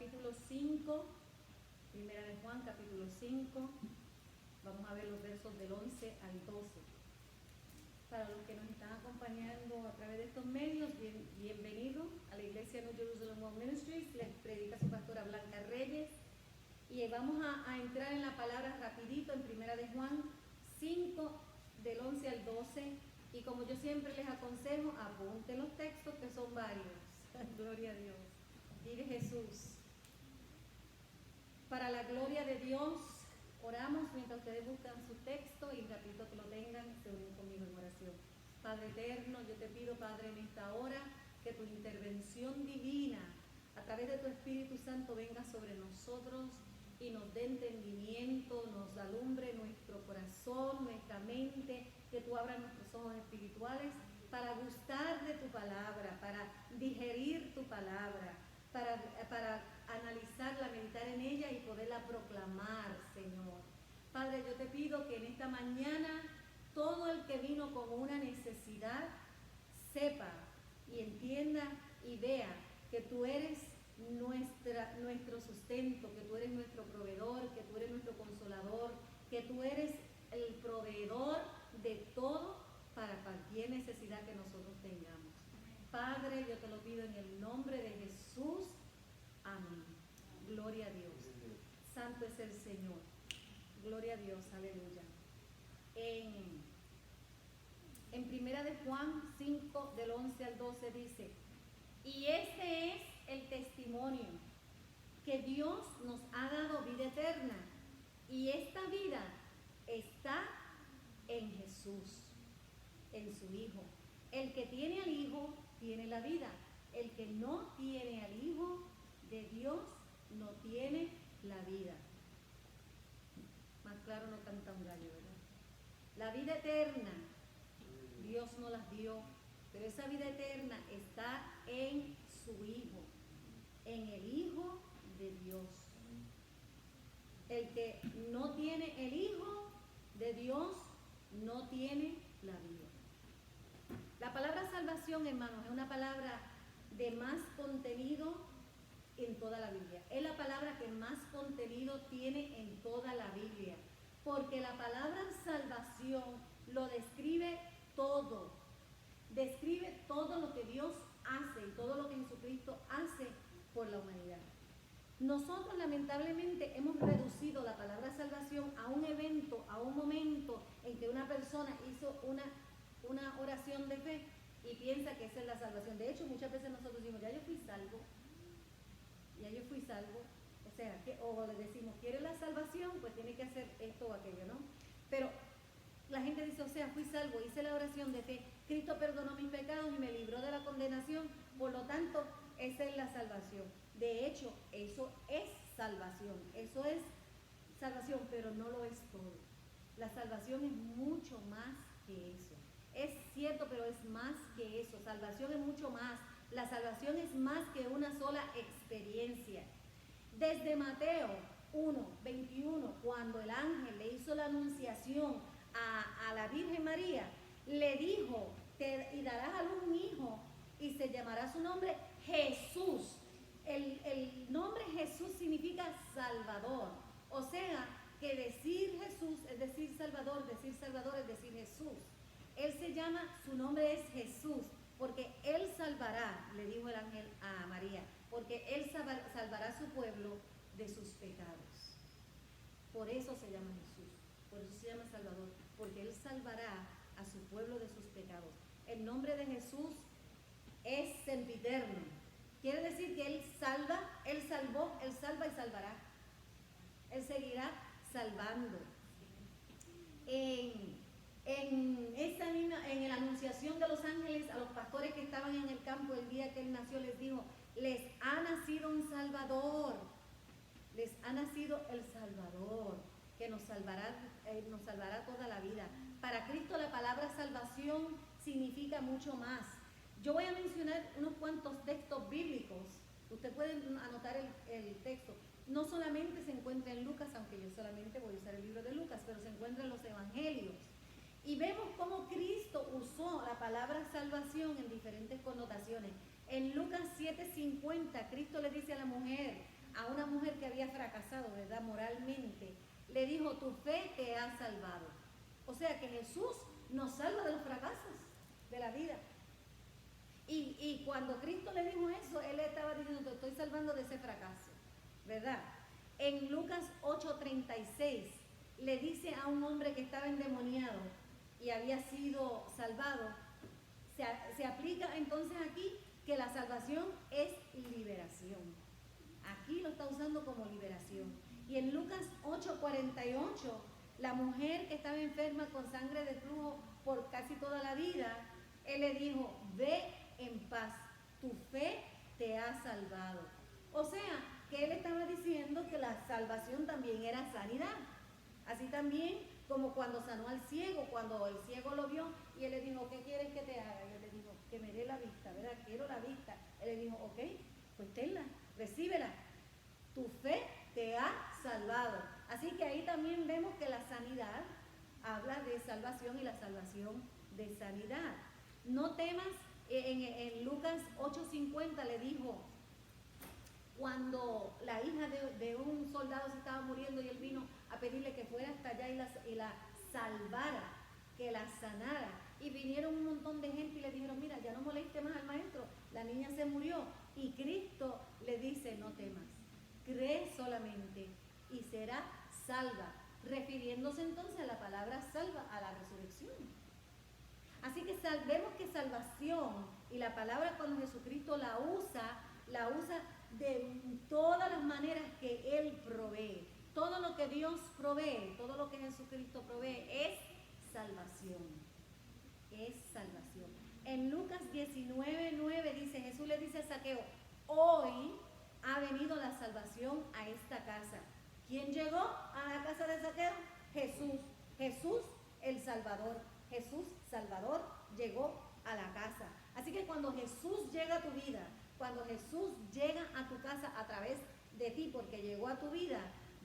capítulo 5, Primera de Juan, capítulo 5. Vamos a ver los versos del 11 al 12. Para los que nos están acompañando a través de estos medios, bienvenido a la iglesia New Jerusalem World Ministries. Les predica su pastora Blanca Reyes. Y vamos a entrar en la palabra rapidito en Primera de Juan 5, del 11 al 12. Y como yo siempre les aconsejo, apunten los textos que son varios. Gloria a Dios. Vive Jesús. Para la gloria de Dios, oramos mientras ustedes buscan su texto y rapidito que lo tengan, se unen conmigo en oración. Padre eterno, yo te pido, Padre, en esta hora, que tu intervención divina, a través de tu Espíritu Santo, venga sobre nosotros y nos dé entendimiento, nos alumbre nuestro corazón, nuestra mente, que tú abras nuestros ojos espirituales para gustar de tu palabra, para digerir tu palabra, para analizarla, meditar en ella y poderla proclamar, Señor. Padre, yo te pido que en esta mañana todo el que vino con una necesidad sepa y entienda y vea que tú eres nuestro sustento, que tú eres nuestro proveedor, que tú eres nuestro consolador, que tú eres el proveedor de todo para cualquier necesidad que nosotros tengamos. Padre, yo te lo pido en el nombre de Jesús. Amén. Gloria a Dios. Santo es el Señor. Gloria a Dios. Aleluya. En Primera de Juan 5, del 11 al 12 dice: y este es el testimonio, que Dios nos ha dado vida eterna, y esta vida está en Jesús, en su Hijo. El que tiene al Hijo tiene la vida. El que no tiene al Hijo de Dios no tiene la vida. Más claro no canta un gallo, ¿verdad? La vida eterna, Dios nos las dio, pero esa vida eterna está en su Hijo, en el Hijo de Dios. El que no tiene el Hijo de Dios no tiene la vida. La palabra salvación, hermanos, es una palabra de más contenido en toda la Biblia. Es la palabra que más contenido tiene en toda la Biblia, porque la palabra salvación lo describe todo. Describe todo lo que Dios hace y todo lo que Jesucristo hace por la humanidad. Nosotros lamentablemente hemos reducido la palabra salvación a un evento, a un momento en que una persona hizo una oración de fe y piensa que esa es la salvación. De hecho, muchas veces nosotros decimos, ya yo fui salvo. O sea, o le decimos, ¿quieres la salvación? Pues tiene que hacer esto o aquello, ¿no? Pero la gente dice, o sea, fui salvo, hice la oración de fe, Cristo perdonó mis pecados y me libró de la condenación, por lo tanto, esa es la salvación. De hecho, eso es salvación, pero no lo es todo. La salvación es mucho más que eso. Es cierto, pero es más que eso. Salvación es mucho más. La salvación es más que una sola experiencia. Desde Mateo 1, 21, cuando el ángel le hizo la anunciación a la Virgen María, le dijo, y darás a luz un hijo y se llamará su nombre Jesús. El nombre Jesús significa Salvador. O sea, que decir Jesús es decir Salvador es decir Jesús. Él se llama, su nombre es Jesús, porque Él salvará, le dijo el ángel a María, porque Él salvará a su pueblo de sus pecados. Por eso se llama Jesús, por eso se llama Salvador, porque Él salvará a su pueblo de sus pecados. El nombre de Jesús es sempiterno. Quiere decir que Él salva, Él salvó, Él salva y salvará. Él seguirá salvando. En la anunciación de los ángeles a los pastores que estaban en el campo el día que Él nació, les dijo, les ha nacido un Salvador. Les ha nacido el Salvador, que nos salvará toda la vida. Para Cristo la palabra salvación significa mucho más. Yo voy a mencionar unos cuantos textos bíblicos. Usted puede anotar el texto. No solamente se encuentra en Lucas, aunque yo solamente voy a usar el libro de Lucas, pero se encuentra en los evangelios. Y vemos cómo Cristo usó la palabra salvación en diferentes connotaciones. En Lucas 7:50, Cristo le dice a la mujer, a una mujer que había fracasado, ¿verdad? Moralmente, le dijo, tu fe te ha salvado. O sea que Jesús nos salva de los fracasos de la vida. Y cuando Cristo le dijo eso, Él le estaba diciendo, te estoy salvando de ese fracaso, ¿verdad? En Lucas 8:36 le dice a un hombre que estaba endemoniado y había sido salvado, se aplica entonces aquí que la salvación es liberación. Aquí lo está usando como liberación. Y en Lucas 8:48, la mujer que estaba enferma con sangre de flujo por casi toda la vida, Él le dijo, ve en paz, tu fe te ha salvado. O sea, que Él estaba diciendo que la salvación también era sanidad. Así también como cuando sanó al ciego, cuando el ciego lo vio y Él le dijo, ¿qué quieres que te haga? Y Él le dijo, que me dé la vista, ¿verdad? Quiero la vista. Él le dijo, ok, pues tenla, recíbela. Tu fe te ha salvado. Así que ahí también vemos que la sanidad habla de salvación y la salvación de sanidad. No temas, en Lucas 8:50 le dijo, cuando la hija de un soldado se estaba muriendo y él vino a pedirle que fuera hasta allá y la salvara, que la sanara. Y vinieron un montón de gente y le dijeron, mira, ya no moleste más al maestro, la niña se murió. Y Cristo le dice, no temas, cree solamente y será salva, refiriéndose entonces a la palabra salva, a la resurrección. Así que vemos que salvación y la palabra cuando Jesucristo la usa de todas las maneras que Él provee. Todo lo que Dios provee, todo lo que Jesucristo provee es salvación. Es salvación. En Lucas 19:9 dice, Jesús le dice a Zaqueo, hoy ha venido la salvación a esta casa. ¿Quién llegó a la casa de Zaqueo? Jesús. Jesús el Salvador. Jesús Salvador llegó a la casa. Así que cuando Jesús llega a tu vida, cuando Jesús llega a tu casa a través de ti, porque llegó a tu vida,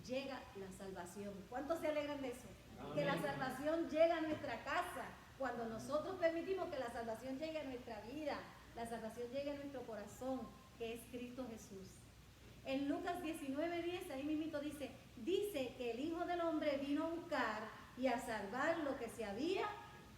llega la salvación. ¿Cuántos se alegran de eso? Amén. Que la salvación llega a nuestra casa. Cuando nosotros permitimos que la salvación llegue a nuestra vida, la salvación llegue a nuestro corazón, que es Cristo Jesús. En Lucas 19:10, ahí mismito dice que el Hijo del Hombre vino a buscar y a salvar lo que se había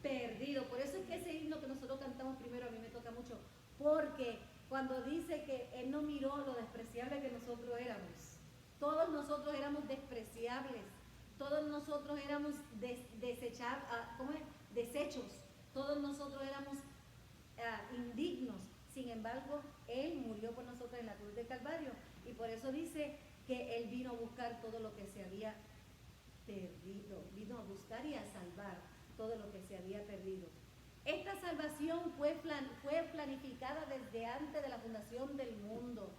perdido. Por eso es que ese himno que nosotros cantamos primero a mí me toca mucho, porque cuando dice que Él no miró lo despreciable que nosotros éramos, todos nosotros éramos despreciables, todos nosotros éramos desechos, todos nosotros éramos indignos. Sin embargo, Él murió por nosotros en la cruz del Calvario y por eso dice que Él vino a buscar todo lo que se había perdido, vino a buscar y a salvar todo lo que se había perdido. Esta salvación fue planificada desde antes de la fundación del mundo,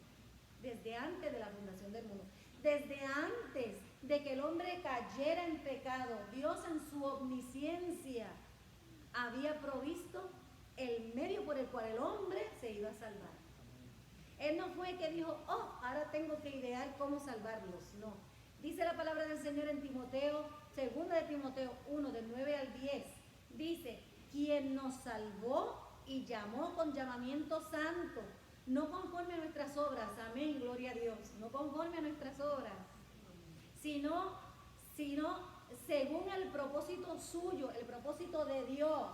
desde antes de la fundación del mundo, desde antes de que el hombre cayera en pecado. Dios en su omnisciencia había provisto el medio por el cual el hombre se iba a salvar. Él no fue que dijo, ahora tengo que idear cómo salvarlos, no. Dice la palabra del Señor en Timoteo, 2 de Timoteo 1, del 9 al 10, dice, quien nos salvó y llamó con llamamiento santo, no conforme a nuestras obras, amén, gloria a Dios, no conforme a nuestras obras, sino según el propósito suyo, el propósito de Dios,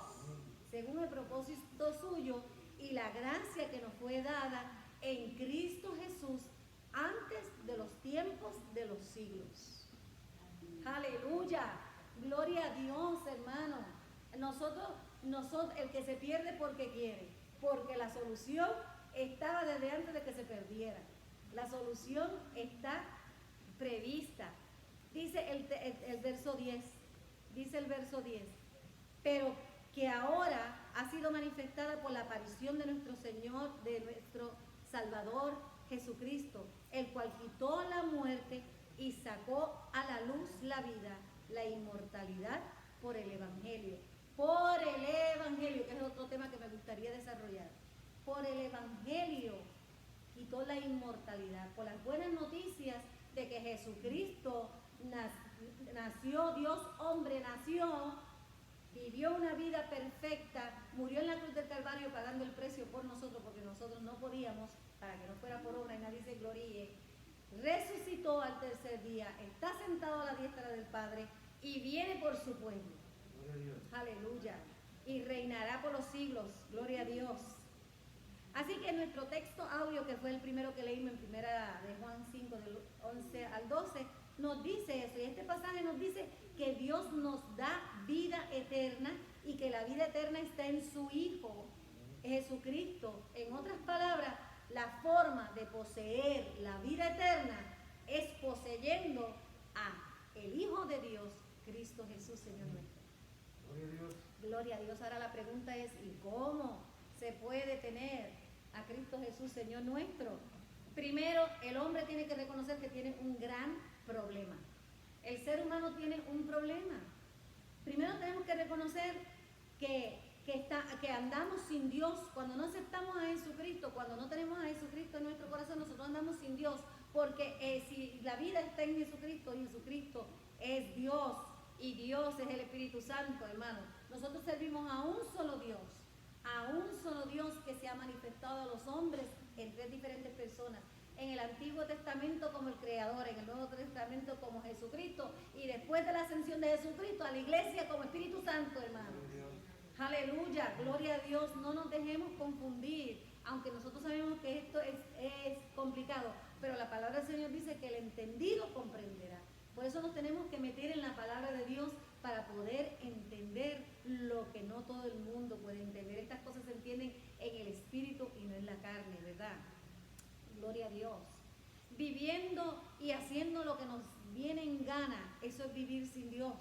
según el propósito suyo y la gracia que nos fue dada en Cristo Jesús antes de los tiempos de los siglos. Aleluya, gloria a Dios, hermano. Nosotros, el que se pierde porque quiere, porque la solución estaba desde antes de que se perdiera. La solución está prevista. Dice el verso 10, pero que ahora ha sido manifestada por la aparición de nuestro Señor, de nuestro Salvador Jesucristo, el cual quitó la muerte y sacó a la luz la vida, la inmortalidad por el Evangelio. Por el Evangelio, que es otro tema que me gustaría desarrollar. Por el Evangelio quitó la inmortalidad, por las buenas noticias de que Jesucristo nació, Dios hombre nació, vivió una vida perfecta, murió en la cruz del Calvario pagando el precio por nosotros, porque nosotros no podíamos, para que no fuera por obra y nadie se gloríe, resucitó al tercer día, está sentado a la diestra del Padre y viene por su pueblo. Aleluya. Y reinará por los siglos. Gloria a Dios. Así que nuestro texto audio, que fue el primero que leímos en primera de Juan 5, del 11 al 12, nos dice eso. Y este pasaje nos dice que Dios nos da vida eterna y que la vida eterna está en su Hijo, Jesucristo. En otras palabras, la forma de poseer la vida eterna es poseyendo a el Hijo de Dios, Cristo Jesús, Señor nuestro. Gloria a Dios. Gloria a Dios. Ahora la pregunta es, ¿y cómo se puede tener a Cristo Jesús, Señor nuestro? Primero, el hombre tiene que reconocer que tiene un gran problema. El ser humano tiene un problema. Primero tenemos que reconocer que andamos sin Dios. Cuando no aceptamos a Jesucristo, cuando no tenemos a Jesucristo en nuestro corazón, nosotros andamos sin Dios. Porque si la vida está en Jesucristo y Jesucristo es Dios y Dios es el Espíritu Santo, hermano, nosotros servimos a un solo Dios que se ha manifestado a los hombres en tres diferentes personas. En el Antiguo Testamento como el Creador, en el Nuevo Testamento como Jesucristo, y después de la ascensión de Jesucristo a la iglesia como Espíritu Santo, hermano. Aleluya, gloria a Dios. No nos dejemos confundir, aunque nosotros sabemos que esto es complicado, pero la palabra del Señor dice que el entendido comprenderá. Por eso nos tenemos que meter en la palabra de Dios para poder entender lo que no todo el mundo puede entender. Estas cosas se entienden en el espíritu y no en la carne, ¿verdad? Gloria a Dios. Viviendo y haciendo lo que nos viene en gana, eso es vivir sin Dios,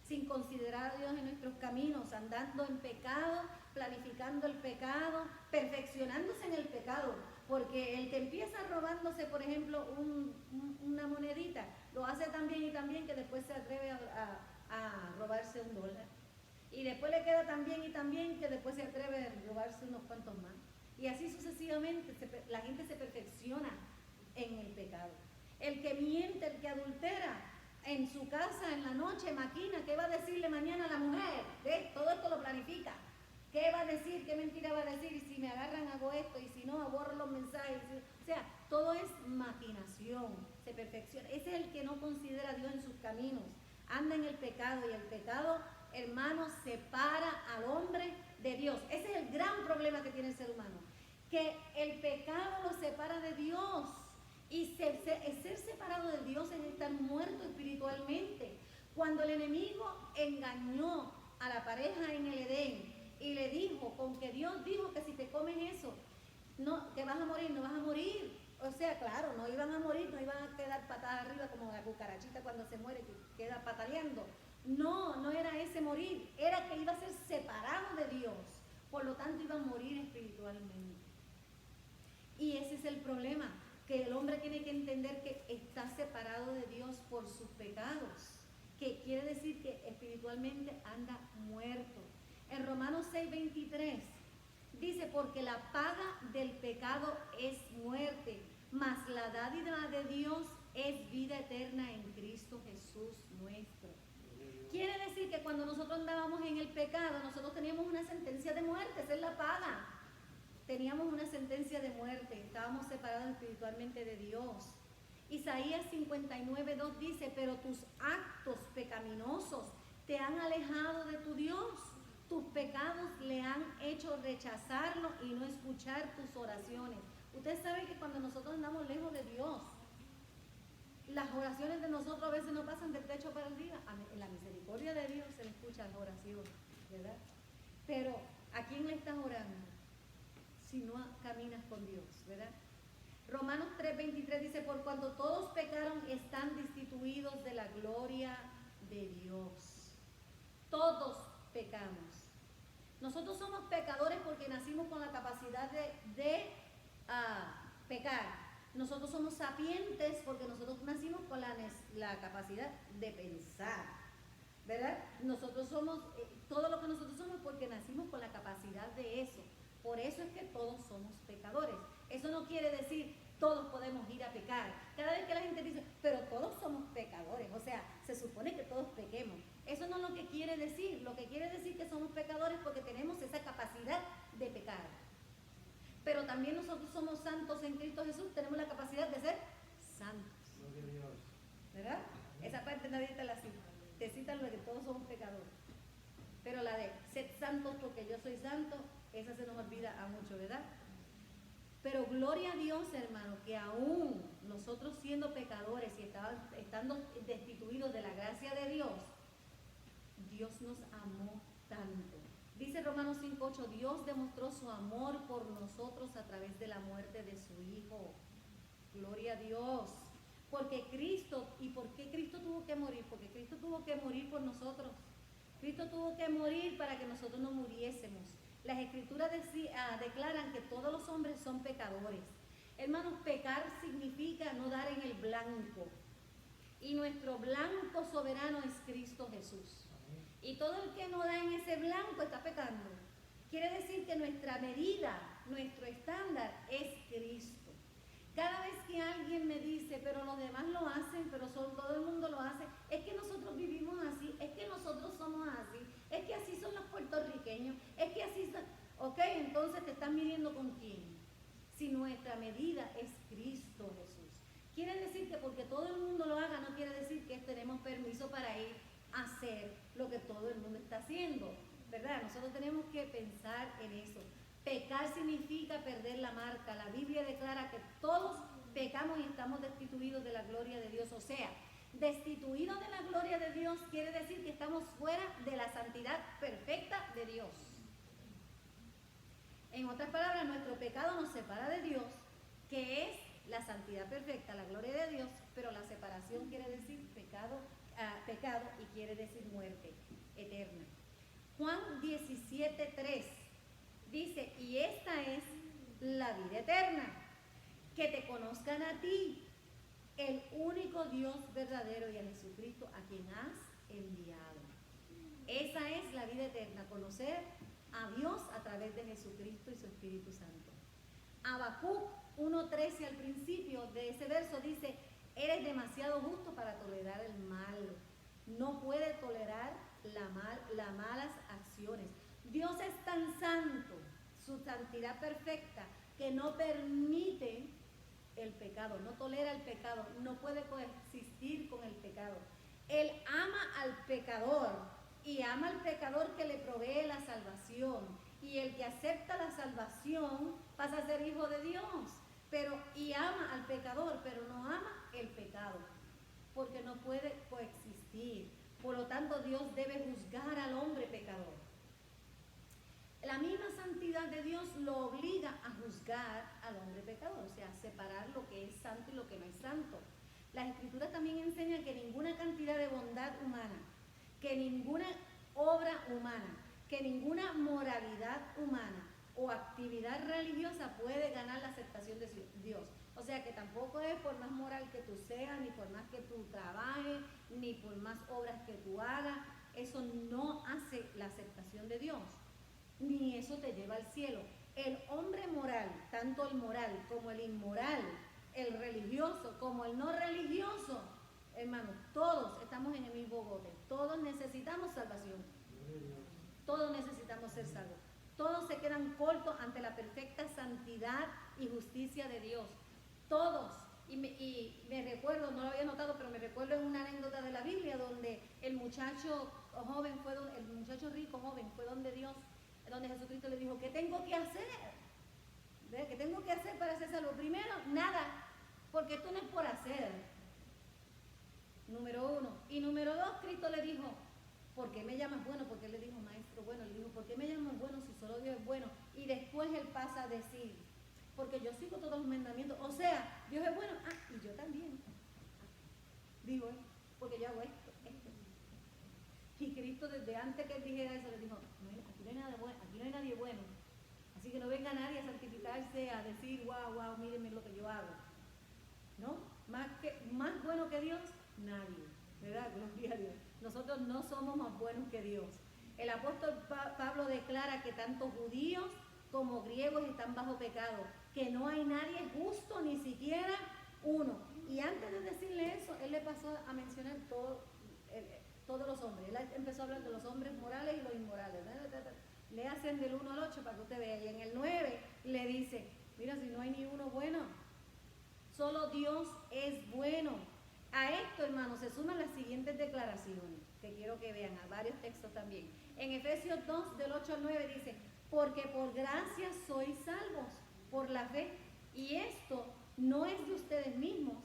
sin considerar a Dios en nuestros caminos, andando en pecado, planificando el pecado, perfeccionándose en el pecado. Porque el que empieza robándose, por ejemplo, una monedita, lo hace tan bien y tan bien que después se atreve a robarse $1. Y después le queda tan bien y tan bien que después se atreve a robarse unos cuantos más. Y así sucesivamente, la gente se perfecciona en el pecado. El que miente, el que adultera, en su casa, en la noche, maquina, ¿qué va a decirle mañana a la mujer? ¿Ves? Todo esto lo planifica. ¿Qué va a decir? ¿Qué mentira va a decir? Y si me agarran hago esto, y si no, borro los mensajes. O sea, todo es maquinación, se perfecciona. Ese es el que no considera a Dios en sus caminos. Anda en el pecado, y el pecado, hermano, separa al hombre de Dios. Ese es el gran problema que tiene el ser humano, que el pecado lo separa de Dios. Y ser separado de Dios es estar muerto espiritualmente. Cuando el enemigo engañó a la pareja en el Edén y le dijo, con que Dios dijo que si te comes eso, no, que vas a morir, no vas a morir. O sea, claro, no iban a morir, no iban a quedar patadas arriba como la cucarachita cuando se muere, que queda pataleando. No era ese morir, era que iba a ser separado de Dios. Por lo tanto, iba a morir espiritualmente. Y ese es el problema, que el hombre tiene que entender que está separado de Dios por sus pecados, que quiere decir que espiritualmente anda muerto. En Romanos 6:23 dice, porque la paga del pecado es muerte, mas la dádiva de Dios es vida eterna en Cristo Jesús nuestro. Quiere decir que cuando nosotros andábamos en el pecado, nosotros teníamos una sentencia de muerte, esa es la paga. Teníamos una sentencia de muerte, estábamos separados espiritualmente de Dios. Isaías 59:2 dice, pero tus actos pecaminosos te han alejado de tu Dios. Tus pecados le han hecho rechazarlo y no escuchar tus oraciones. Ustedes saben que cuando nosotros andamos lejos de Dios, las oraciones de nosotros a veces no pasan del techo para arriba. En la misericordia de Dios se le escuchan las oraciones, ¿verdad? Pero ¿a quién le estás orando si no caminas con Dios, ¿verdad? Romanos 3:23 dice, por cuanto todos pecaron, están destituidos de la gloria de Dios. Todos pecamos. Nosotros somos pecadores porque nacimos con la capacidad de pecar. Nosotros somos sapientes porque nosotros nacimos con la capacidad de pensar, ¿verdad? Nosotros somos, todo lo que nosotros somos porque nacimos con la capacidad de eso. Por eso es que todos somos pecadores. Eso no quiere decir todos podemos ir a pecar. Cada vez que la gente dice, pero todos somos pecadores, o sea, se supone que todos pequemos. Eso no es lo que quiere decir. Lo que quiere decir que somos pecadores porque tenemos esa capacidad de pecar. Pero también nosotros somos santos en Cristo Jesús, tenemos la capacidad de ser santos. necesitan lo de que todos somos pecadores. Pero la de sed santos porque yo soy santo, esa se nos olvida a muchos, ¿verdad? Pero gloria a Dios, hermano, que aún nosotros siendo pecadores y estando destituidos de la gracia de Dios, Dios nos amó tanto. Dice Romanos 5:8, Dios demostró su amor por nosotros a través de la muerte de su Hijo. Gloria a Dios. Porque Cristo, ¿y por qué Cristo tuvo que morir? Porque Cristo tuvo que morir por nosotros. Cristo tuvo que morir para que nosotros no muriésemos. Las Escrituras declaran que todos los hombres son pecadores. Hermanos, pecar significa no dar en el blanco. Y nuestro blanco soberano es Cristo Jesús. Y todo el que no da en ese blanco está pecando. Quiere decir que nuestra medida, nuestro estándar es Cristo. Cada vez que alguien me dice, pero los demás lo hacen, pero todo el mundo lo hace, es que nosotros vivimos así, es que nosotros somos así, es que así son los puertorriqueños, es que así son... Ok, entonces te están midiendo con quién. Si nuestra medida es Cristo Jesús. Quiere decir que porque todo el mundo lo haga, no quiere decir que tenemos permiso para ir a hacer lo que todo el mundo está haciendo, ¿verdad? Nosotros tenemos que pensar en eso. Pecar significa perder la marca. La Biblia declara que todos pecamos y estamos destituidos de la gloria de Dios. O sea, destituidos de la gloria de Dios quiere decir que estamos fuera de la santidad perfecta de Dios. En otras palabras, nuestro pecado nos separa de Dios, que es la santidad perfecta, la gloria de Dios, pero la separación quiere decir pecado y quiere decir muerte eterna. Juan 17:3 dice, y esta es la vida eterna, que te conozcan a ti, el único Dios verdadero, y a Jesucristo a quien has enviado. Esa es la vida eterna, conocer a Dios a través de Jesucristo y su Espíritu Santo. Habacuc 1:13 al principio de ese verso dice, eres demasiado justo para tolerar el mal, no puede tolerar las malas acciones. Dios es tan santo, su santidad perfecta, que no permite el pecado, no tolera el pecado, no puede coexistir con el pecado. Él ama al pecador y ama al pecador que le provee la salvación. Y el que acepta la salvación pasa a ser hijo de Dios. Y ama al pecador, pero no ama el pecado, porque no puede coexistir. Por lo tanto, Dios debe juzgar al hombre pecador. La misma santidad de Dios lo obliga a juzgar al hombre pecador, o sea, a separar lo que es santo y lo que no es santo. Las Escrituras también enseñan que ninguna cantidad de bondad humana, que ninguna obra humana, que ninguna moralidad humana o actividad religiosa puede ganar la aceptación de Dios. O sea que tampoco es por más moral que tú seas, ni por más que tú trabajes, ni por más obras que tú hagas. Eso no hace la aceptación de Dios, ni eso te lleva al cielo. El hombre moral, tanto el moral como el inmoral, el religioso como el no religioso, hermanos, todos estamos en el mismo bote. Todos necesitamos salvación. Todos necesitamos ser salvos. Todos se quedan cortos ante la perfecta santidad y justicia de Dios. Todos. Y me recuerdo, no lo había notado, pero me recuerdo en una anécdota de la Biblia donde el muchacho rico joven fue donde Dios, donde Jesucristo le dijo, ¿qué tengo que hacer? ¿Qué tengo que hacer para ser salvo? Primero, nada, porque esto no es por hacer. Número 1. Y número 2, Cristo le dijo, ¿por qué me llamas bueno? Porque él le dijo, maestro bueno. Le dijo, ¿por qué me llamas bueno si solo Dios es bueno? Y después él pasa a decir, porque yo sigo todos los mandamientos. O sea, Dios es bueno, y yo también. Digo, porque yo hago esto. Y Cristo desde antes que él dijera eso le dijo, aquí no hay nada bueno, aquí no hay nadie bueno. Así que no venga nadie a santificarse, a decir, wow, mírenme lo que yo hago. ¿No? Más bueno que Dios, nadie. ¿Verdad? Gloria a Dios. Nosotros no somos más buenos que Dios. El apóstol Pablo declara que tanto judíos como griegos están bajo pecado, que no hay nadie justo, ni siquiera uno. Y antes de decirle eso, él le pasó a mencionar todos los hombres. Él empezó a hablar de los hombres morales y los inmorales. Le hacen del 1 al 8 para que usted vea. Y en el 9 le dice, mira, si no hay ni uno bueno, solo Dios es bueno. A esto, hermanos, se suman las siguientes declaraciones, que quiero que vean, a varios textos también. En Efesios 2, del 8 al 9 dice, porque por gracia sois salvos, por la fe, y esto no es de ustedes mismos,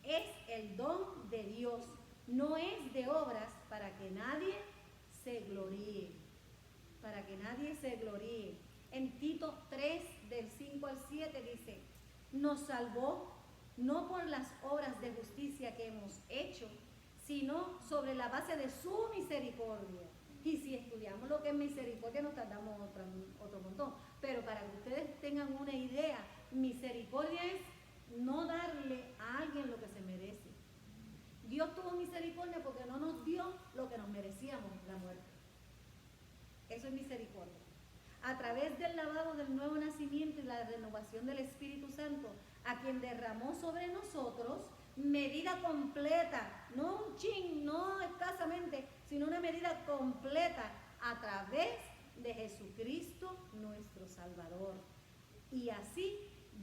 es el don de Dios, no es de obras para que nadie se gloríe, para que nadie se gloríe. En Tito 3, del 5 al 7 dice, nos salvó no por las obras de justicia que hemos hecho, sino sobre la base de su misericordia. Y si estudiamos lo que es misericordia nos tardamos otro montón, pero para que ustedes tengan una idea, misericordia es no darle a alguien lo que se merece. Dios tuvo misericordia porque no nos dio lo que nos merecíamos, la muerte. Eso es misericordia. A través del lavado del nuevo nacimiento y la renovación del Espíritu Santo, a quien derramó sobre nosotros medida completa, no un chin, no escasamente, sino una medida completa a través de Jesucristo nuestro Salvador. Y así,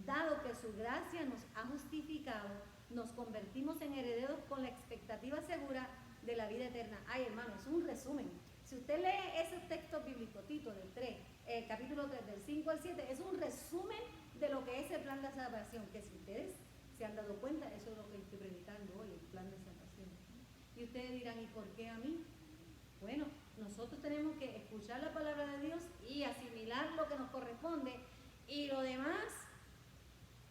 dado que su gracia nos ha justificado, nos convertimos en herederos con la expectativa segura de la vida eterna. Ay, hermano, es un resumen. Si usted lee ese texto bíblico, Tito del 3, capítulo 3, del 5 al 7, es un resumen de lo que es el plan de salvación, que si ustedes se han dado cuenta, eso es lo que estoy predicando hoy, el plan de salvación. Y ustedes dirán, ¿y por qué a mí? Bueno, nosotros tenemos que escuchar la palabra de Dios y asimilar lo que nos corresponde, y lo demás,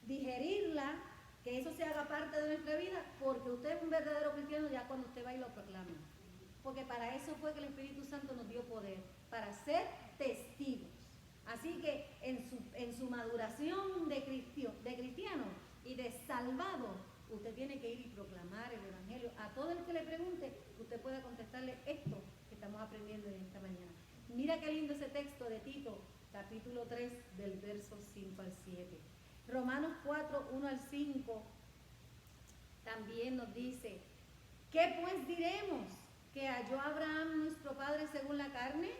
digerirla, que eso se haga parte de nuestra vida, porque usted es un verdadero cristiano ya cuando usted va y lo proclama. Porque para eso fue que el Espíritu Santo nos dio poder, para ser testigos. Así que en su maduración de cristiano y de salvado, usted tiene que ir y proclamar el Evangelio. A todo el que le pregunte, usted pueda contestarle esto que estamos aprendiendo en esta mañana. Mira qué lindo ese texto de Tito, capítulo 3, del verso 5 al 7. Romanos 4, 1 al 5, también nos dice, ¿qué pues diremos? ¿Que halló Abraham nuestro padre según la carne?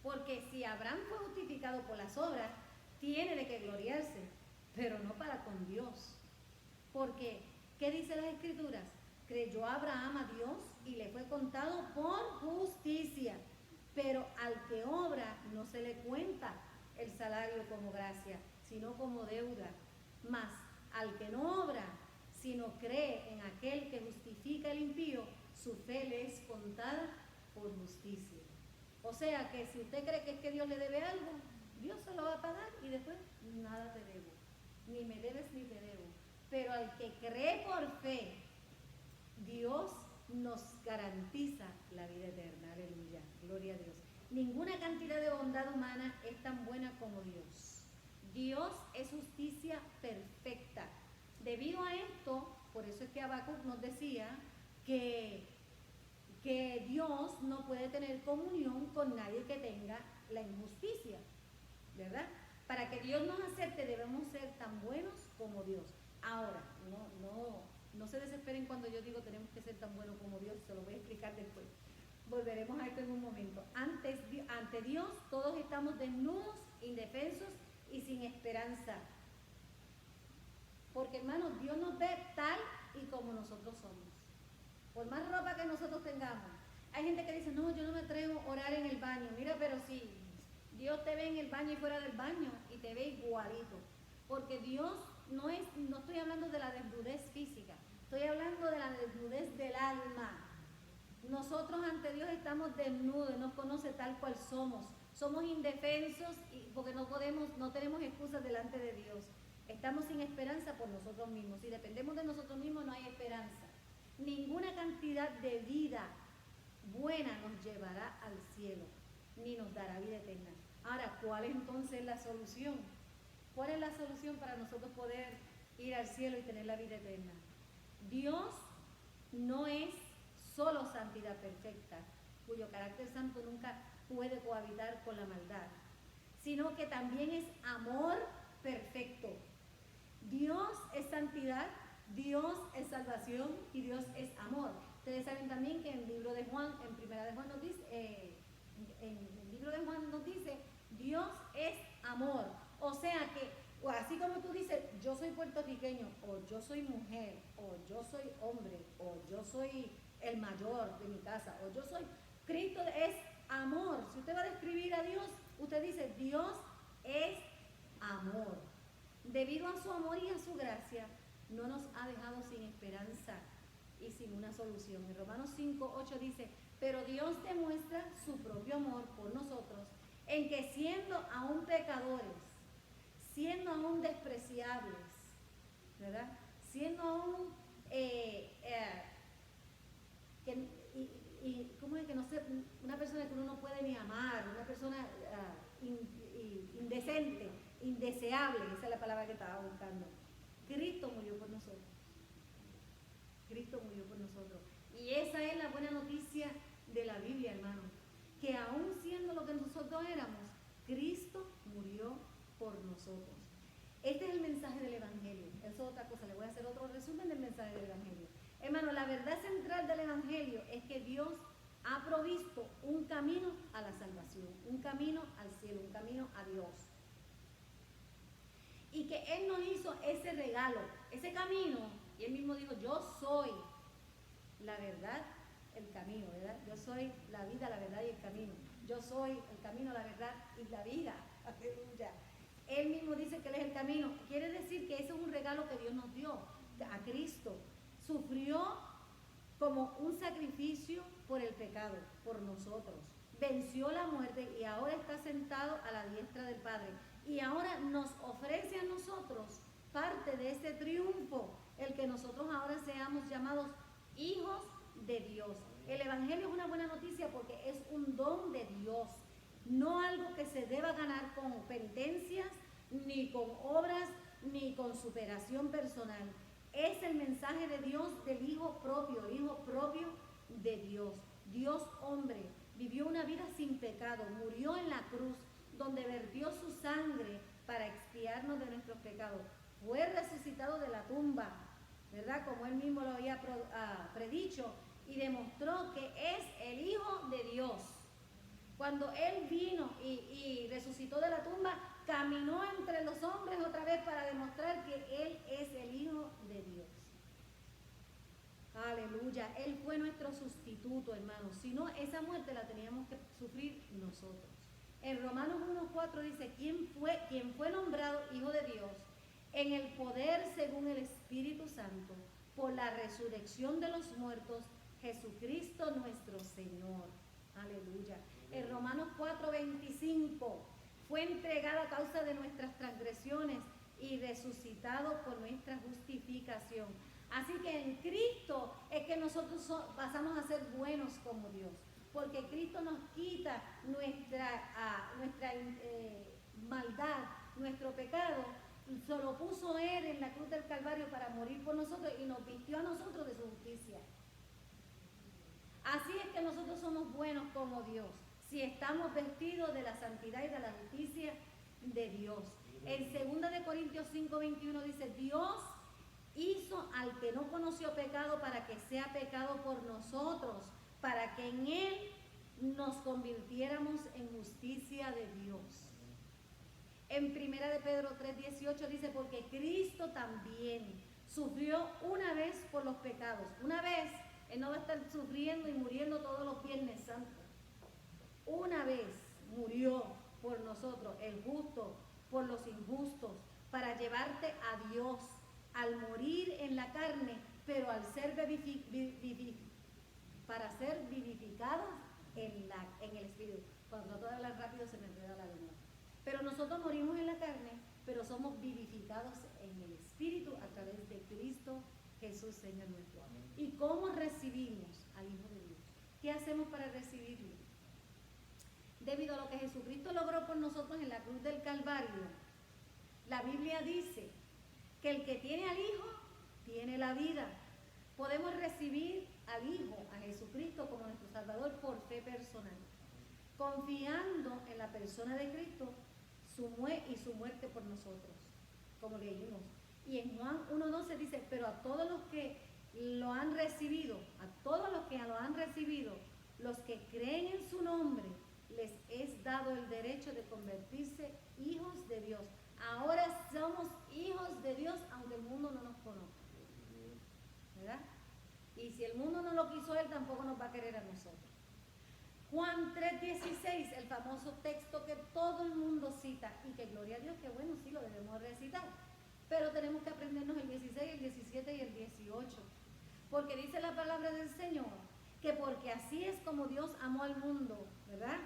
Porque si Abraham fue justificado por las obras, tiene de qué gloriarse, pero no para con Dios. Porque, ¿qué dice las Escrituras? Creyó Abraham a Dios y le fue contado por justicia. Pero al que obra no se le cuenta el salario como gracia, sino como deuda. Mas al que no obra, sino cree en aquel que justifica al impío, su fe le es contada por justicia. O sea que si usted cree que es que Dios le debe algo, Dios se lo va a pagar y después nada te debo. Ni me debes ni te debo. Pero al que cree por fe, Dios nos garantiza la vida eterna. Aleluya. Gloria a Dios. Ninguna cantidad de bondad humana es tan buena como Dios. Dios es justicia perfecta. Debido a esto, por eso es que Habacuc nos decía que Dios no puede tener comunión con nadie que tenga la injusticia, ¿verdad? Para que Dios nos acepte debemos ser tan buenos como Dios. Ahora, no se desesperen cuando yo digo tenemos que ser tan buenos como Dios, se lo voy a explicar después. Volveremos a esto en un momento. Ante Dios todos estamos desnudos, indefensos y sin esperanza. Porque hermanos, Dios nos ve tal y como nosotros somos. Por más ropa que nosotros tengamos. Hay gente que dice, no, yo no me atrevo a orar en el baño. Mira, pero sí, Dios te ve en el baño y fuera del baño y te ve igualito. Porque Dios no estoy hablando de la desnudez física, estoy hablando de la desnudez del alma. Nosotros ante Dios estamos desnudos, nos conoce tal cual somos. Somos indefensos porque no tenemos excusas delante de Dios. Estamos sin esperanza por nosotros mismos. Si dependemos de nosotros mismos no hay esperanza. Ninguna cantidad de vida buena nos llevará al cielo, ni nos dará vida eterna. Ahora, ¿cuál es entonces la solución? ¿Cuál es la solución para nosotros poder ir al cielo y tener la vida eterna? Dios no es solo santidad perfecta, cuyo carácter santo nunca puede cohabitar con la maldad, sino que también es amor perfecto. Dios es santidad, Dios es salvación y Dios es amor. Ustedes saben también que en el libro de Juan, en Primera de Juan nos dice, en el libro de Juan nos dice, Dios es amor. O sea que, o así como tú dices, yo soy puertorriqueño, o yo soy mujer, o yo soy hombre, o yo soy el mayor de mi casa, o yo soy, Cristo es amor. Si usted va a describir a Dios, usted dice, Dios es amor. Debido a su amor y a su gracia, no nos ha dejado sin esperanza y sin una solución. En Romanos 5:8 dice, pero Dios demuestra su propio amor por nosotros, en que siendo aún pecadores, siendo aún despreciables, ¿verdad? Siendo aún ¿cómo es que no sé? Una persona que uno no puede ni amar, una persona indecente, indeseable, esa es la palabra que estaba buscando. Cristo murió por nosotros. Cristo murió por nosotros. Y esa es la buena noticia de la Biblia, hermano. Que aún siendo lo que nosotros éramos, Cristo murió por nosotros. Este es el mensaje del Evangelio. Eso es otra cosa. Le voy a hacer otro resumen del mensaje del Evangelio. Hermano, la verdad central del Evangelio es que Dios ha provisto un camino a la salvación, un camino al cielo, un camino a Dios. Y que Él nos hizo ese regalo, ese camino, y Él mismo dijo, yo soy la verdad, el camino, ¿verdad? Yo soy la vida, la verdad y el camino. Yo soy el camino, la verdad y la vida. Aleluya. Él mismo dice que Él es el camino. Quiere decir que ese es un regalo que Dios nos dio a Cristo. Sufrió como un sacrificio por el pecado, por nosotros. Venció la muerte y ahora está sentado a la diestra del Padre. Y ahora nos ofrece a nosotros parte de ese triunfo, el que nosotros ahora seamos llamados hijos de Dios. El Evangelio es una buena noticia porque es un don de Dios, no algo que se deba ganar con penitencias, ni con obras, ni con superación personal. Es el mensaje de Dios del Hijo propio, el Hijo propio de Dios. Dios hombre, vivió una vida sin pecado, murió en la cruz, donde vertió su sangre para expiarnos de nuestros pecados. Fue resucitado de la tumba, ¿verdad? Como Él mismo lo había predicho, y demostró que es el Hijo de Dios. Cuando Él vino y resucitó de la tumba, caminó entre los hombres otra vez para demostrar que Él es el Hijo de Dios. Aleluya. Él fue nuestro sustituto, hermanos. Si no, esa muerte la teníamos que sufrir nosotros. En Romanos 1:4 dice, ¿quién fue nombrado Hijo de Dios en el poder según el Espíritu Santo por la resurrección de los muertos? Jesucristo nuestro Señor. Aleluya. En Romanos 4:25, fue entregado a causa de nuestras transgresiones y resucitado por nuestra justificación. Así que en Cristo es que nosotros pasamos a ser buenos como Dios, porque Cristo nos quita nuestra maldad, nuestro pecado, se lo puso Él en la cruz del Calvario para morir por nosotros y nos vistió a nosotros de su justicia. Así es que nosotros somos buenos como Dios, si estamos vestidos de la santidad y de la justicia de Dios. En 2 Corintios 5:21 dice, Dios hizo al que no conoció pecado para que sea pecado por nosotros, para que en Él nos convirtiéramos en justicia de Dios. En 1 Pedro 3:18 dice, porque Cristo también sufrió una vez por los pecados. Una vez, Él no va a estar sufriendo y muriendo todos los viernes santos. Una vez murió por nosotros, el justo por los injustos, para llevarte a Dios, al morir en la carne, pero al ser para ser vivificados en el Espíritu. Cuando trato de hablar rápido se me enreda la lengua. Pero nosotros morimos en la carne, pero somos vivificados en el Espíritu a través de Cristo Jesús, Señor nuestro. ¿Y cómo recibimos al Hijo de Dios? ¿Qué hacemos para recibirlo? Debido a lo que Jesucristo logró por nosotros en la cruz del Calvario, la Biblia dice que el que tiene al Hijo tiene la vida. Podemos recibir al Hijo, a Jesucristo, como nuestro Salvador por fe personal, confiando en la persona de Cristo y su muerte por nosotros, como leímos. Y en Juan 1:12 dice, pero a todos los que lo han recibido, los que creen en su nombre, les es dado el derecho de convertirse hijos de Dios. Ahora somos hijos de Dios, aunque el mundo no nos conozca, ¿verdad? Y si el mundo no lo quiso a Él, tampoco nos va a querer a nosotros. Juan 3:16, el famoso texto que todo el mundo cita, y que gloria a Dios, que bueno, sí lo debemos recitar, pero tenemos que aprendernos el 16, el 17 y el 18, porque dice la palabra del Señor, que porque así es como Dios amó al mundo, ¿verdad?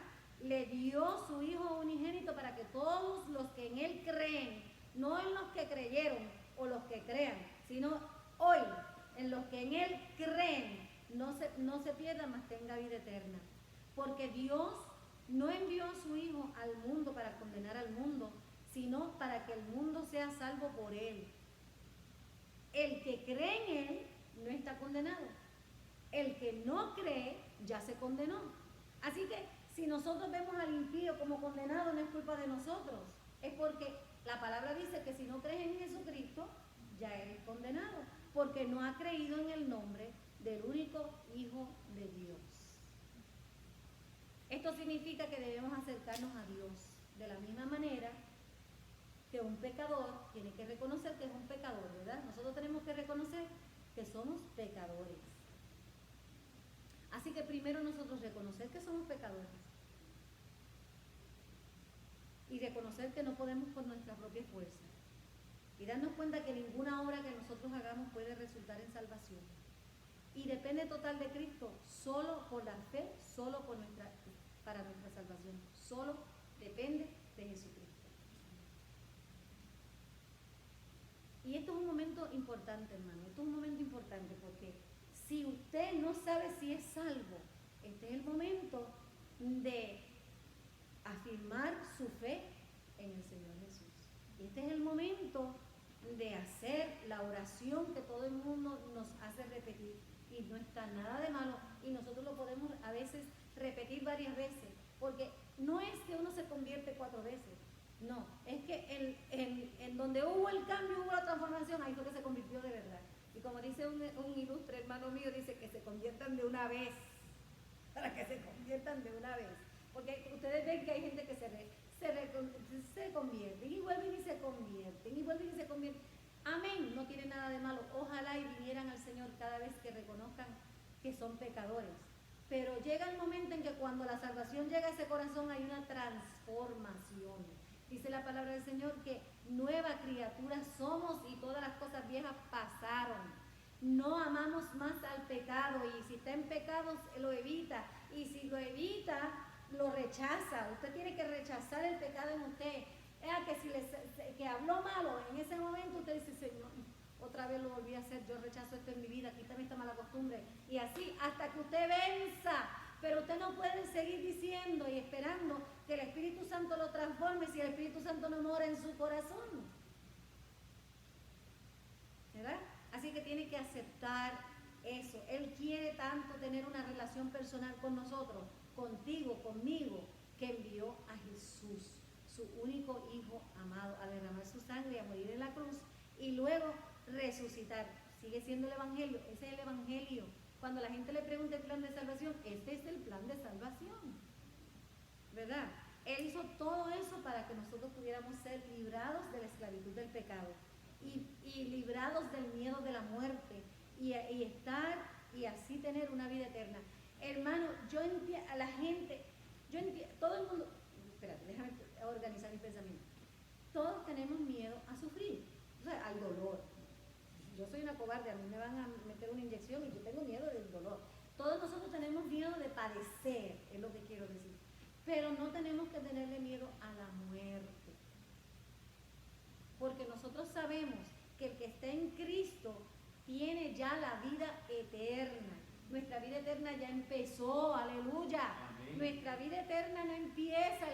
Le dio su Hijo unigénito para que todos los que en Él creen, no en los que creyeron o los que crean, sino hoy, en los que en Él creen, no se pierdan, mas tenga vida eterna. Porque Dios no envió a su Hijo al mundo para condenar al mundo, sino para que el mundo sea salvo por Él. El que cree en Él no está condenado. El que no cree ya se condenó. Así que si nosotros vemos al impío como condenado, no es culpa de nosotros. Es porque la palabra dice que si no crees en Jesucristo, ya eres condenado. Porque no ha creído en el nombre del único Hijo de Dios. Esto significa que debemos acercarnos a Dios de la misma manera que un pecador tiene que reconocer que es un pecador, ¿verdad? Nosotros tenemos que reconocer que somos pecadores. Así que primero nosotros reconocer que somos pecadores y reconocer que no podemos por nuestra propia fuerza y darnos cuenta que ninguna obra que nosotros hagamos puede resultar en salvación. Y depende total de Cristo, solo por la fe, solo para nuestra salvación. Solo depende de Jesucristo. Y esto es un momento importante, hermano. Esto es un momento importante porque si usted no sabe si es salvo, este es el momento de afirmar su fe en el Señor Jesús. Y este es el momento de hacer la oración que todo el mundo nos hace repetir. Y no está nada de malo. Y nosotros lo podemos a veces repetir varias veces. Porque no es que uno se convierte 4 veces. No, es que en donde hubo el cambio, hubo la transformación, ahí fue que se convirtió de verdad. Y como dice un ilustre hermano mío, dice que se conviertan de una vez, para que se conviertan de una vez. Porque ustedes ven que hay gente que se convierte, y vuelven y se convierten, y vuelven y se convierten. Amén, no tiene nada de malo. Ojalá y vinieran al Señor cada vez que reconozcan que son pecadores. Pero llega el momento en que cuando la salvación llega a ese corazón hay una transformación. Dice la palabra del Señor que nueva criatura somos y todas las cosas viejas pasaron. No amamos más al pecado y si está en pecados lo evita. Y si lo evita, lo rechaza. Usted tiene que rechazar el pecado en usted. Que si que habló malo, en ese momento usted dice, Señor, otra vez lo volví a hacer, yo rechazo esto en mi vida, quítame esta mala costumbre. Y así hasta que usted venza. Pero usted no puede seguir diciendo y esperando que el Espíritu Santo lo transforme si el Espíritu Santo no mora en su corazón. ¿Verdad? Así que tiene que aceptar eso. Él quiere tanto tener una relación personal con nosotros, contigo, conmigo, que envió a Jesús, su único Hijo amado, a derramar su sangre, a morir en la cruz y luego resucitar. Sigue siendo el Evangelio, ese es el Evangelio. Cuando la gente le pregunta el plan de salvación, este es el plan de salvación, ¿verdad? Él hizo todo eso para que nosotros pudiéramos ser librados de la esclavitud del pecado y librados del miedo de la muerte y estar y así tener una vida eterna. Hermano, yo entiendo a la gente, todo el mundo, espérate, déjame organizar mi pensamiento. Todos tenemos miedo a sufrir, o sea, al dolor. Yo soy una cobarde, a mí me van a meter una inyección y yo tengo miedo del dolor. Todos nosotros tenemos miedo de padecer, es lo que quiero decir. Pero no tenemos que tenerle miedo a la muerte. Porque nosotros sabemos que el que está en Cristo tiene ya la vida eterna. Nuestra vida eterna ya empezó, aleluya. Amén. Nuestra vida eterna no empieza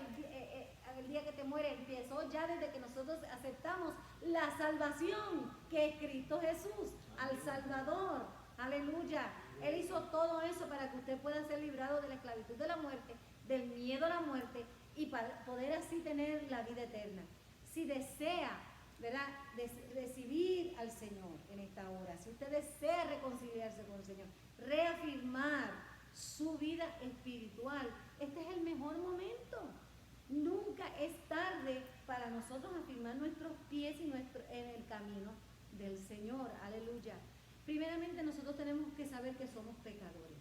el día que te muere, empezó ya desde que nosotros aceptamos la salvación que es Cristo Jesús, al Salvador, aleluya. Él hizo todo eso para que usted pueda ser librado de la esclavitud de la muerte, del miedo a la muerte y para poder así tener la vida eterna. Si desea, ¿verdad?, recibir al Señor en esta hora, si usted desea reconciliarse con el Señor, reafirmar su vida espiritual, este es el mejor momento. Nunca es tarde para nosotros afirmar nuestros pies en el camino del Señor, aleluya. Primeramente nosotros tenemos que saber que somos pecadores,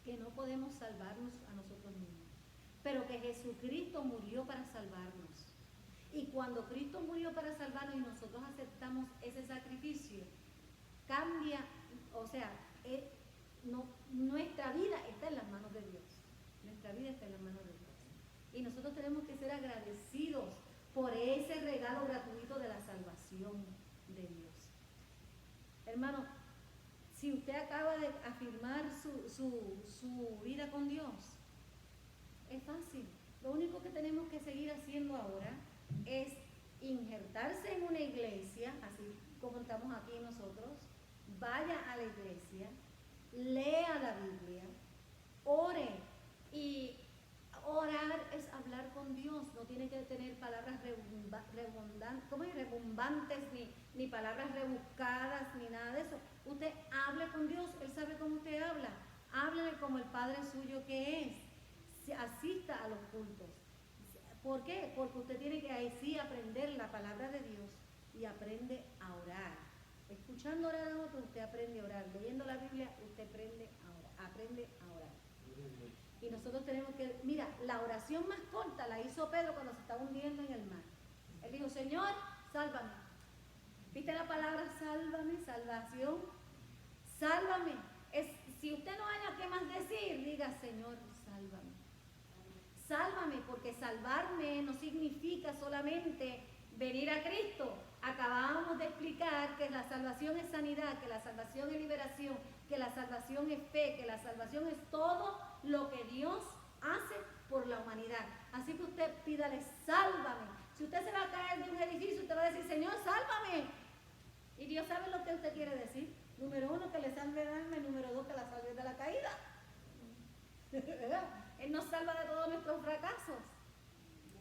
que no podemos salvarnos a nosotros mismos, pero que Jesucristo murió para salvarnos. Y cuando Cristo murió para salvarnos y nosotros aceptamos ese sacrificio, cambia, o sea, nuestra vida está en las manos de Dios. Nuestra vida está en las manos de Dios. Y nosotros tenemos que ser agradecidos por ese regalo gratuito de la salvación de Dios. Hermano, si usted acaba de afirmar su vida con Dios, es fácil. Lo único que tenemos que seguir haciendo ahora es injertarse en una iglesia, así como estamos aquí nosotros, vaya a la iglesia, lea la Biblia, ore. Y orar es hablar con Dios, no tiene que tener palabras rebumbantes, ni palabras rebuscadas, ni nada de eso. Usted hable con Dios, Él sabe cómo usted habla. Háblele como el Padre suyo que es. Asista a los cultos. ¿Por qué? Porque usted tiene que ahí sí aprender la palabra de Dios y aprende a orar. Escuchando orar a otro, usted aprende a orar. Leyendo la Biblia, usted aprende a orar. Y nosotros tenemos que, mira, la oración más corta la hizo Pedro cuando se estaba hundiendo en el mar. Él dijo, Señor, sálvame. ¿Viste la palabra sálvame, salvación? Sálvame. Si usted no haya qué más decir, diga, Señor, sálvame. Sálvame, porque salvarme no significa solamente venir a Cristo. Acabábamos de explicar que la salvación es sanidad, que la salvación es liberación, que la salvación es fe, que la salvación es todo lo que Dios hace por la humanidad. Así que usted pídale, sálvame. Si usted se va a caer de un edificio, usted va a decir, Señor, sálvame. Y Dios sabe lo que usted quiere decir. Número 1, que le salve el alma. Y número 2, que la salve de la caída. Él nos salva de todos nuestros fracasos.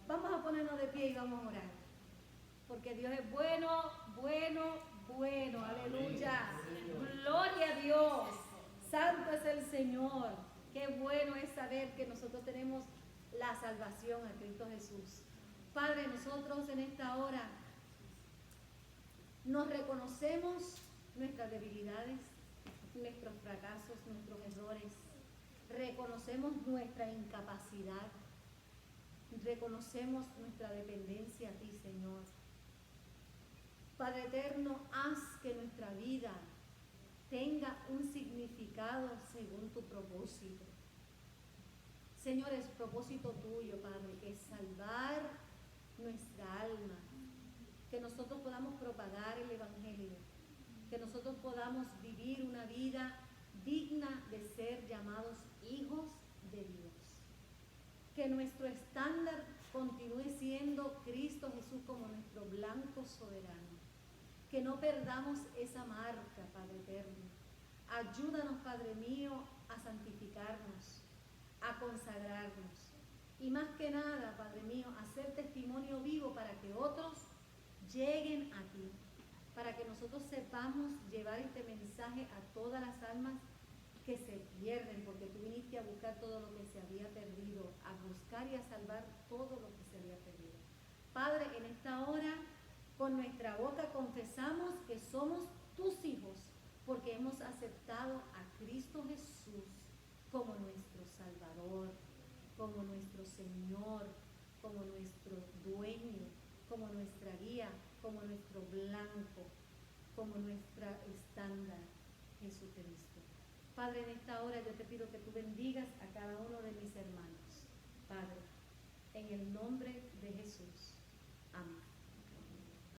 Vamos a ponernos de pie y vamos a orar. Porque Dios es bueno, bueno, bueno. Aleluya. Gloria a Dios. Santo es el Señor. Qué bueno es saber que nosotros tenemos la salvación en Cristo Jesús. Padre, nosotros en esta hora nos reconocemos nuestras debilidades, nuestros fracasos, nuestros errores. Reconocemos nuestra incapacidad. Reconocemos nuestra dependencia a ti, Señor. Padre eterno, haz que nuestra vida tenga un significado según tu propósito. Señor, es propósito tuyo, Padre, que es salvar nuestra alma, que nosotros podamos propagar el Evangelio, que nosotros podamos vivir una vida digna de ser llamados hijos de Dios. Que nuestro estándar continúe siendo Cristo Jesús como nuestro blanco soberano. Que no perdamos esa marca, Padre eterno. Ayúdanos, Padre mío, a santificarnos, a consagrarnos. Y más que nada, Padre mío, a ser testimonio vivo para que otros lleguen a ti. Para que nosotros sepamos llevar este mensaje a todas las almas que se pierden, porque tú viniste a buscar todo lo que se había perdido, a buscar y a salvar todo lo que se había perdido. Padre, en esta hora, con nuestra boca confesamos que somos tus hijos, porque hemos aceptado a Cristo Jesús como nuestro Salvador, como nuestro Señor, como nuestro dueño, como nuestra guía, como nuestro blanco, como nuestra estándar, Jesucristo. Padre, en esta hora yo te pido que tú bendigas a cada uno de mis hermanos. Padre, en el nombre de Jesús. Amén.